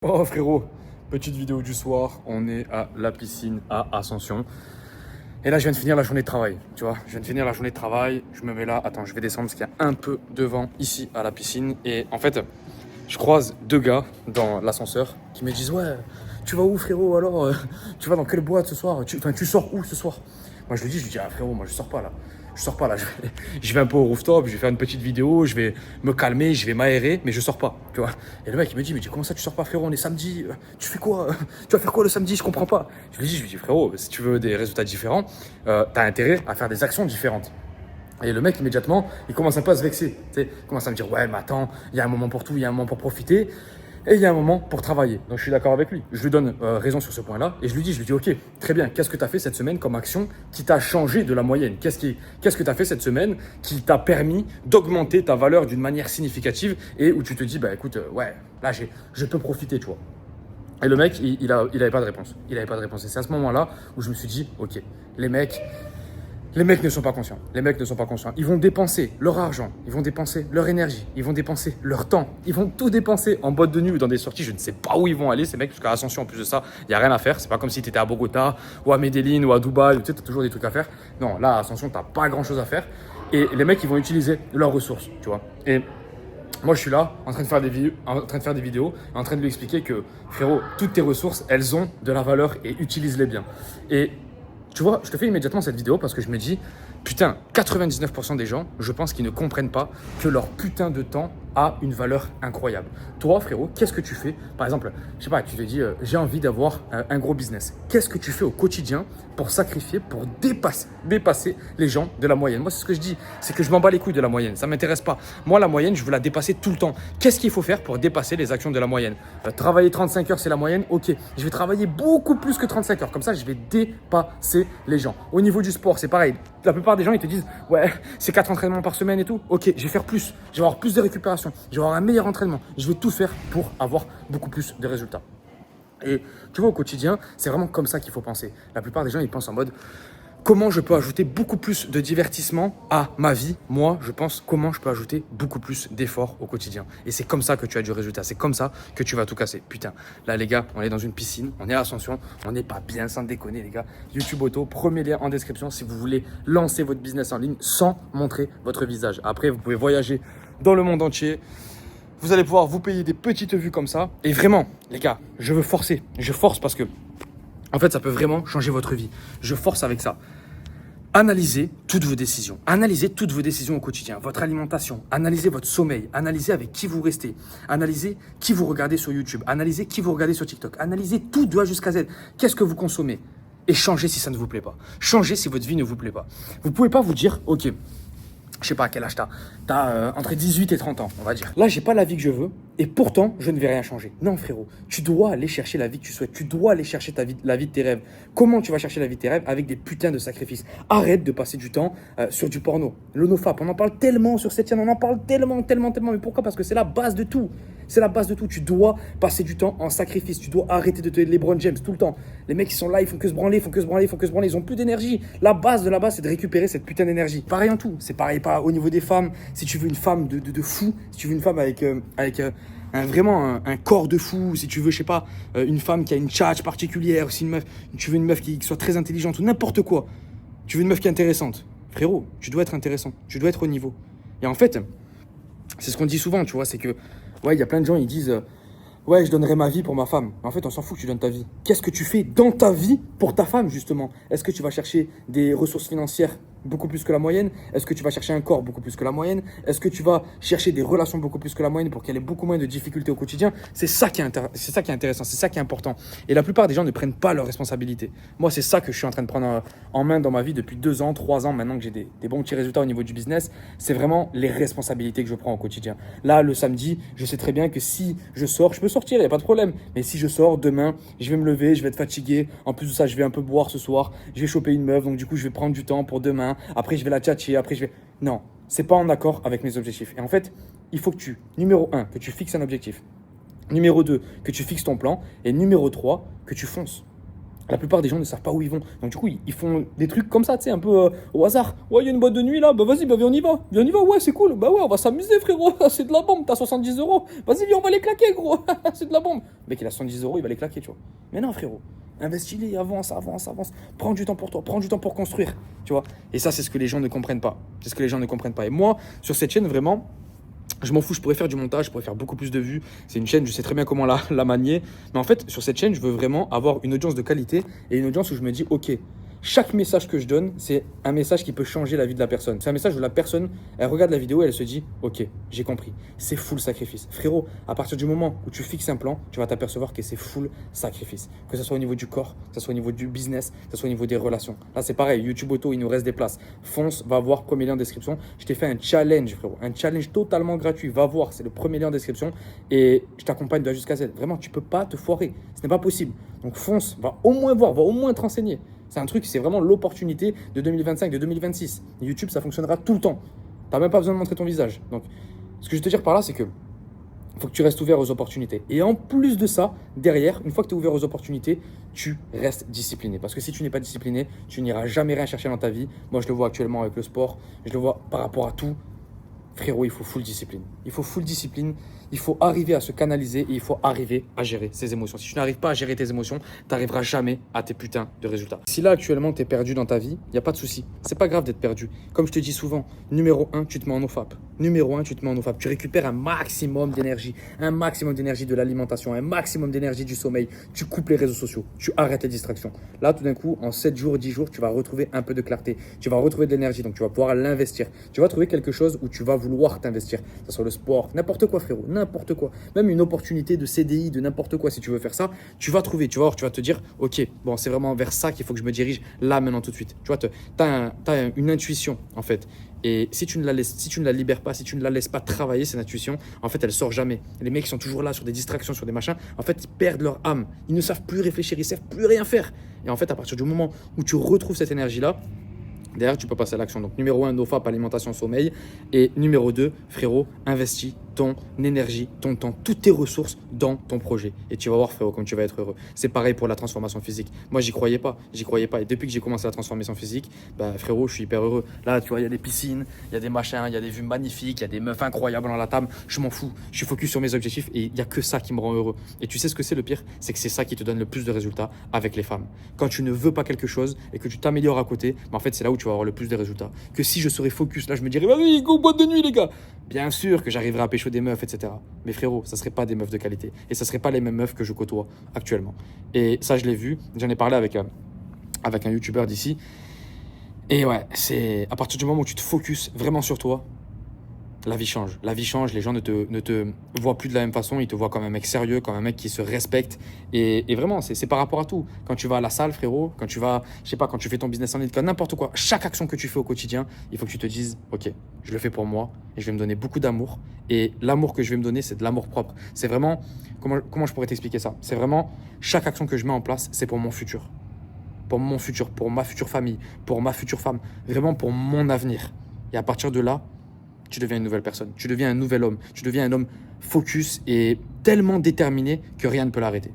Oh frérot, petite vidéo du soir, on est à la piscine à Ascension. Et là je viens de finir la journée de travail, tu vois. Je viens de finir la journée de travail, je me mets là, attends je vais descendre parce qu'il y a un peu de vent ici à la piscine. Et en fait, je croise deux gars dans l'ascenseur qui me disent ouais, tu vas où frérot alors tu vas dans quelle boîte ce soir tu sors où ce soir? Moi je lui dis ah frérot, moi je sors pas là. Je sors pas là, je vais un peu au rooftop, je vais faire une petite vidéo, je vais me calmer, je vais m'aérer, mais je sors pas, tu vois. Et le mec il me dit mais comment ça tu sors pas frérot, on est samedi, tu fais quoi? Tu vas faire quoi le samedi? Je comprends pas. Je lui dis frérot, si tu veux des résultats différents, t'as intérêt à faire des actions différentes. Et le mec, immédiatement, il commence un peu à se vexer. Tu sais, il commence à me dire, ouais, mais attends, il y a un moment pour tout, il y a un moment pour profiter, et il y a un moment pour travailler. Donc je suis d'accord avec lui. Je lui donne raison sur ce point-là, et je lui dis, ok, très bien, qu'est-ce que tu as fait cette semaine comme action qui t'a changé de la moyenne? Qu'est-ce que tu as fait cette semaine qui t'a permis d'augmenter ta valeur d'une manière significative et où tu te dis, bah écoute, ouais, là, je peux profiter, tu vois. Et le mec, il avait pas de réponse. Il avait pas de réponse. Et c'est à ce moment-là où je me suis dit, ok, les mecs, les mecs ne sont pas conscients. Les mecs ne sont pas conscients. Ils vont dépenser leur argent, ils vont dépenser leur énergie, ils vont dépenser leur temps, ils vont tout dépenser en boîte de nuit ou dans des sorties. Je ne sais pas où ils vont aller, ces mecs, parce qu'à Ascension, en plus de ça, il n'y a rien à faire. C'est pas comme si tu étais à Bogota ou à Medellin ou à Dubaï, tu sais, tu as toujours des trucs à faire. Non, là, à Ascension, tu n'as pas grand chose à faire. Et les mecs, ils vont utiliser leurs ressources, tu vois. Et moi, je suis là, en train de faire des vidéos, en train de lui expliquer que, frérot, toutes tes ressources, elles ont de la valeur et utilise-les bien. Et tu vois, je te fais immédiatement cette vidéo parce que je me dis, putain, 99% des gens, je pense qu'ils ne comprennent pas que leur putain de temps a une valeur incroyable. Toi, frérot, qu'est-ce que tu fais? Par exemple, je sais pas, tu te dis, j'ai envie d'avoir un gros business. Qu'est-ce que tu fais au quotidien pour sacrifier, pour dépasser les gens de la moyenne? Moi, c'est ce que je dis, c'est que je m'en bats les couilles de la moyenne, ça m'intéresse pas. Moi, la moyenne, je veux la dépasser tout le temps. Qu'est-ce qu'il faut faire pour dépasser les actions de la moyenne? Travailler 35 heures, c'est la moyenne, ok. Je vais travailler beaucoup plus que 35 heures, comme ça, je vais dépasser les gens. Au niveau du sport, c'est pareil. La plupart des gens, ils te disent, ouais, c'est 4 entraînements par semaine et tout. Ok, je vais faire plus. Je vais avoir plus de récupération. Je vais avoir un meilleur entraînement. Je vais tout faire pour avoir beaucoup plus de résultats. Et tu vois, au quotidien, c'est vraiment comme ça qu'il faut penser. La plupart des gens, ils pensent en mode, comment je peux ajouter beaucoup plus de divertissement à ma vie? Moi, je pense comment je peux ajouter beaucoup plus d'efforts au quotidien. Et c'est comme ça que tu as du résultat. C'est comme ça que tu vas tout casser. Putain, là les gars, on est dans une piscine, on est à Ascension, on n'est pas bien sans déconner les gars. YouTube Auto, premier lien en description si vous voulez lancer votre business en ligne sans montrer votre visage. Après, vous pouvez voyager dans le monde entier. Vous allez pouvoir vous payer des petites vues comme ça. Et vraiment, les gars, je veux forcer. Je force parce que, en fait, ça peut vraiment changer votre vie. Je force avec ça. Analysez toutes vos décisions. Analysez toutes vos décisions au quotidien. Votre alimentation. Analysez votre sommeil. Analysez avec qui vous restez. Analysez qui vous regardez sur YouTube. Analysez qui vous regardez sur TikTok. Analysez tout de A jusqu'à Z. Qu'est-ce que vous consommez? Et changez si ça ne vous plaît pas. Changez si votre vie ne vous plaît pas. Vous ne pouvez pas vous dire, ok, je sais pas à quel âge t'as. T'as entre 18 et 30 ans, on va dire. Là, j'ai pas la vie que je veux et pourtant, je ne vais rien changer. Non, frérot, tu dois aller chercher la vie que tu souhaites. Tu dois aller chercher la vie de tes rêves. Comment tu vas chercher la vie de tes rêves? Avec des putains de sacrifices. Arrête de passer du temps sur du porno. L'onofap, on en parle tellement sur cette chaîne, on en parle tellement. Mais pourquoi? Parce que c'est la base de tout. C'est la base de tout. Tu dois passer du temps en sacrifice. Tu dois arrêter de te LeBron James tout le temps. Les mecs, ils sont là, ils font que se branler. Ils ont plus d'énergie. La base de la base, c'est de récupérer cette putain d'énergie. Pareil en tout. C'est pareil pas au niveau des femmes. Si tu veux une femme de fou, si tu veux une femme avec vraiment un corps de fou, si tu veux, je sais pas, une femme qui a une tchatch particulière, si tu veux une meuf qui soit très intelligente ou n'importe quoi. Tu veux une meuf qui est intéressante. Frérot, tu dois être intéressant. Tu dois être au niveau. Et en fait, c'est ce qu'on dit souvent, tu vois, c'est que, ouais, il y a plein de gens, ils disent, ouais, je donnerais ma vie pour ma femme. En fait, on s'en fout que tu donnes ta vie. Qu'est-ce que tu fais dans ta vie pour ta femme, justement? Est-ce que tu vas chercher des ressources financières beaucoup plus que la moyenne? Est-ce que tu vas chercher un corps beaucoup plus que la moyenne? Est-ce que tu vas chercher des relations beaucoup plus que la moyenne pour qu'elle ait beaucoup moins de difficultés au quotidien? C'est ça qui est intéressant, c'est ça qui est important. Et la plupart des gens ne prennent pas leurs responsabilités. Moi, c'est ça que je suis en train de prendre en main dans ma vie depuis 2 ans, 3 ans, maintenant que j'ai des bons petits résultats au niveau du business. C'est vraiment les responsabilités que je prends au quotidien. Là, le samedi, je sais très bien que si je sors, je peux sortir, il n'y a pas de problème. Mais si je sors demain, je vais me lever, je vais être fatigué. En plus de ça, je vais un peu boire ce soir. Je vais choper une meuf, donc du coup, je vais prendre du temps pour demain. Après, je vais la tchatcher. Après, je vais... Non, c'est pas en accord avec mes objectifs. Et en fait, il faut que numéro 1, que tu fixes un objectif. Numéro 2, que tu fixes ton plan. Et numéro 3, que tu fonces. La plupart des gens ne savent pas où ils vont. Donc du coup, ils font des trucs comme ça, tu sais, un peu au hasard. Ouais, il y a une boîte de nuit là, bah vas-y, bah viens, on y va. Viens, on y va, ouais, c'est cool. Bah ouais, on va s'amuser, frérot. C'est de la bombe, t'as 70 euros. Vas-y, viens, on va les claquer, gros. C'est de la bombe. Le mec, il a 70 euros, il va les claquer, tu vois. Mais non, frérot. Investis-les, avance, avance, avance. Prends du temps pour toi, prends du temps pour construire, tu vois. Et ça, c'est ce que les gens ne comprennent pas. C'est ce que les gens ne comprennent pas. Et moi, sur cette chaîne, vraiment, je m'en fous, je pourrais faire du montage, je pourrais faire beaucoup plus de vues. C'est une chaîne, je sais très bien comment la manier. Mais en fait, sur cette chaîne, je veux vraiment avoir une audience de qualité et une audience où je me dis, ok, chaque message que je donne, c'est un message qui peut changer la vie de la personne. C'est un message où la personne, elle regarde la vidéo et elle se dit, ok, j'ai compris. C'est full sacrifice. Frérot, à partir du moment où tu fixes un plan, tu vas t'apercevoir que c'est full sacrifice. Que ce soit au niveau du corps, que ce soit au niveau du business, que ce soit au niveau des relations. Là, c'est pareil, YouTube Auto, il nous reste des places. Fonce, va voir, premier lien en description. Je t'ai fait un challenge, frérot. Un challenge totalement gratuit. Va voir, c'est le premier lien en description. Et je t'accompagne de A jusqu'à Z. Vraiment, tu peux pas te foirer. Ce n'est pas possible. Donc fonce, va au moins voir, va au moins te renseigner. C'est un truc, c'est vraiment l'opportunité de 2025, de 2026. YouTube, ça fonctionnera tout le temps. Tu n'as même pas besoin de montrer ton visage. Donc, ce que je veux te dire par là, c'est que faut que tu restes ouvert aux opportunités. Et en plus de ça, derrière, une fois que tu es ouvert aux opportunités, tu restes discipliné. Parce que si tu n'es pas discipliné, tu n'iras jamais rien chercher dans ta vie. Moi, je le vois actuellement avec le sport, je le vois par rapport à tout. Frérot, il faut full discipline. Il faut full discipline. Il faut arriver à se canaliser et il faut arriver à gérer ses émotions. Si tu n'arrives pas à gérer tes émotions, tu n'arriveras jamais à tes putains de résultats. Si là, actuellement, tu es perdu dans ta vie, il n'y a pas de souci. C'est pas grave d'être perdu. Comme je te dis souvent, numéro 1, tu te mets en OFAP. Numéro 1, tu te mets en OFAP. Tu récupères un maximum d'énergie de l'alimentation, un maximum d'énergie du sommeil. Tu coupes les réseaux sociaux. Tu arrêtes les distractions. Là, tout d'un coup, en 7 jours, 10 jours, tu vas retrouver un peu de clarté. Tu vas retrouver de l'énergie. Donc, tu vas pouvoir l'investir. Tu vas trouver quelque chose où tu vas vouloir t'investir. Que ce soit le sport, n'importe quoi, frérot. N'importe quoi. Même une opportunité de CDI, de n'importe quoi. Si tu veux faire ça, tu vas trouver. Tu vas voir, tu vas te dire, ok, bon, c'est vraiment vers ça qu'il faut que je me dirige là, maintenant, tout de suite. Tu vois, tu as une intuition, en fait. Et si tu ne la libères pas, si tu ne la laisses pas travailler, cette intuition, en fait, elle sort jamais. Les mecs qui sont toujours là sur des distractions, sur des machins, en fait, ils perdent leur âme. Ils ne savent plus réfléchir, ils ne savent plus rien faire. Et en fait, à partir du moment où tu retrouves cette énergie-là, derrière, tu peux passer à l'action. Donc, numéro 1, NoFap, alimentation, sommeil. Et numéro 2, frérot, investis ton énergie, ton temps, toutes tes ressources dans ton projet. Et tu vas voir, frérot, comme tu vas être heureux. C'est pareil pour la transformation physique. Moi, j'y croyais pas. Et depuis que j'ai commencé la transformation physique, bah, frérot, je suis hyper heureux. Là, tu vois, il y a des piscines, il y a des machins, il y a des vues magnifiques, il y a des meufs incroyables dans la table. Je m'en fous. Je suis focus sur mes objectifs et il n'y a que ça qui me rend heureux. Et tu sais ce que c'est le pire? C'est que c'est ça qui te donne le plus de résultats avec les femmes. Quand tu ne veux pas quelque chose et que tu t'améliores à côté, bah, en fait, c'est là où tu vas avoir le plus de résultats. Que si je serais focus, là, je me dirais, vas-y, go, boîte de nuit, les gars. Bien sûr que j'arriverai à pécho des meufs, etc. Mais frérot, ça ne serait pas des meufs de qualité. Et ça ne serait pas les mêmes meufs que je côtoie actuellement. Et ça, je l'ai vu. J'en ai parlé avec un youtubeur d'ici. Et ouais, c'est à partir du moment où tu te focuses vraiment sur toi, la vie change. La vie change, les gens ne te voient plus de la même façon, ils te voient comme un mec sérieux, comme un mec qui se respecte. Et vraiment, c'est par rapport à tout. Quand tu vas à la salle, frérot, quand tu vas, je sais pas, quand tu fais ton business en ligne, quand n'importe quoi, chaque action que tu fais au quotidien, il faut que tu te dises, ok, je le fais pour moi et je vais me donner beaucoup d'amour. Et l'amour que je vais me donner, c'est de l'amour propre. C'est vraiment, comment je pourrais t'expliquer ça? C'est vraiment, chaque action que je mets en place, c'est pour mon futur. Pour mon futur, pour ma future famille, pour ma future femme. Vraiment pour mon avenir. Et à partir de là, tu deviens une nouvelle personne, tu deviens un nouvel homme, tu deviens un homme focus et tellement déterminé que rien ne peut l'arrêter.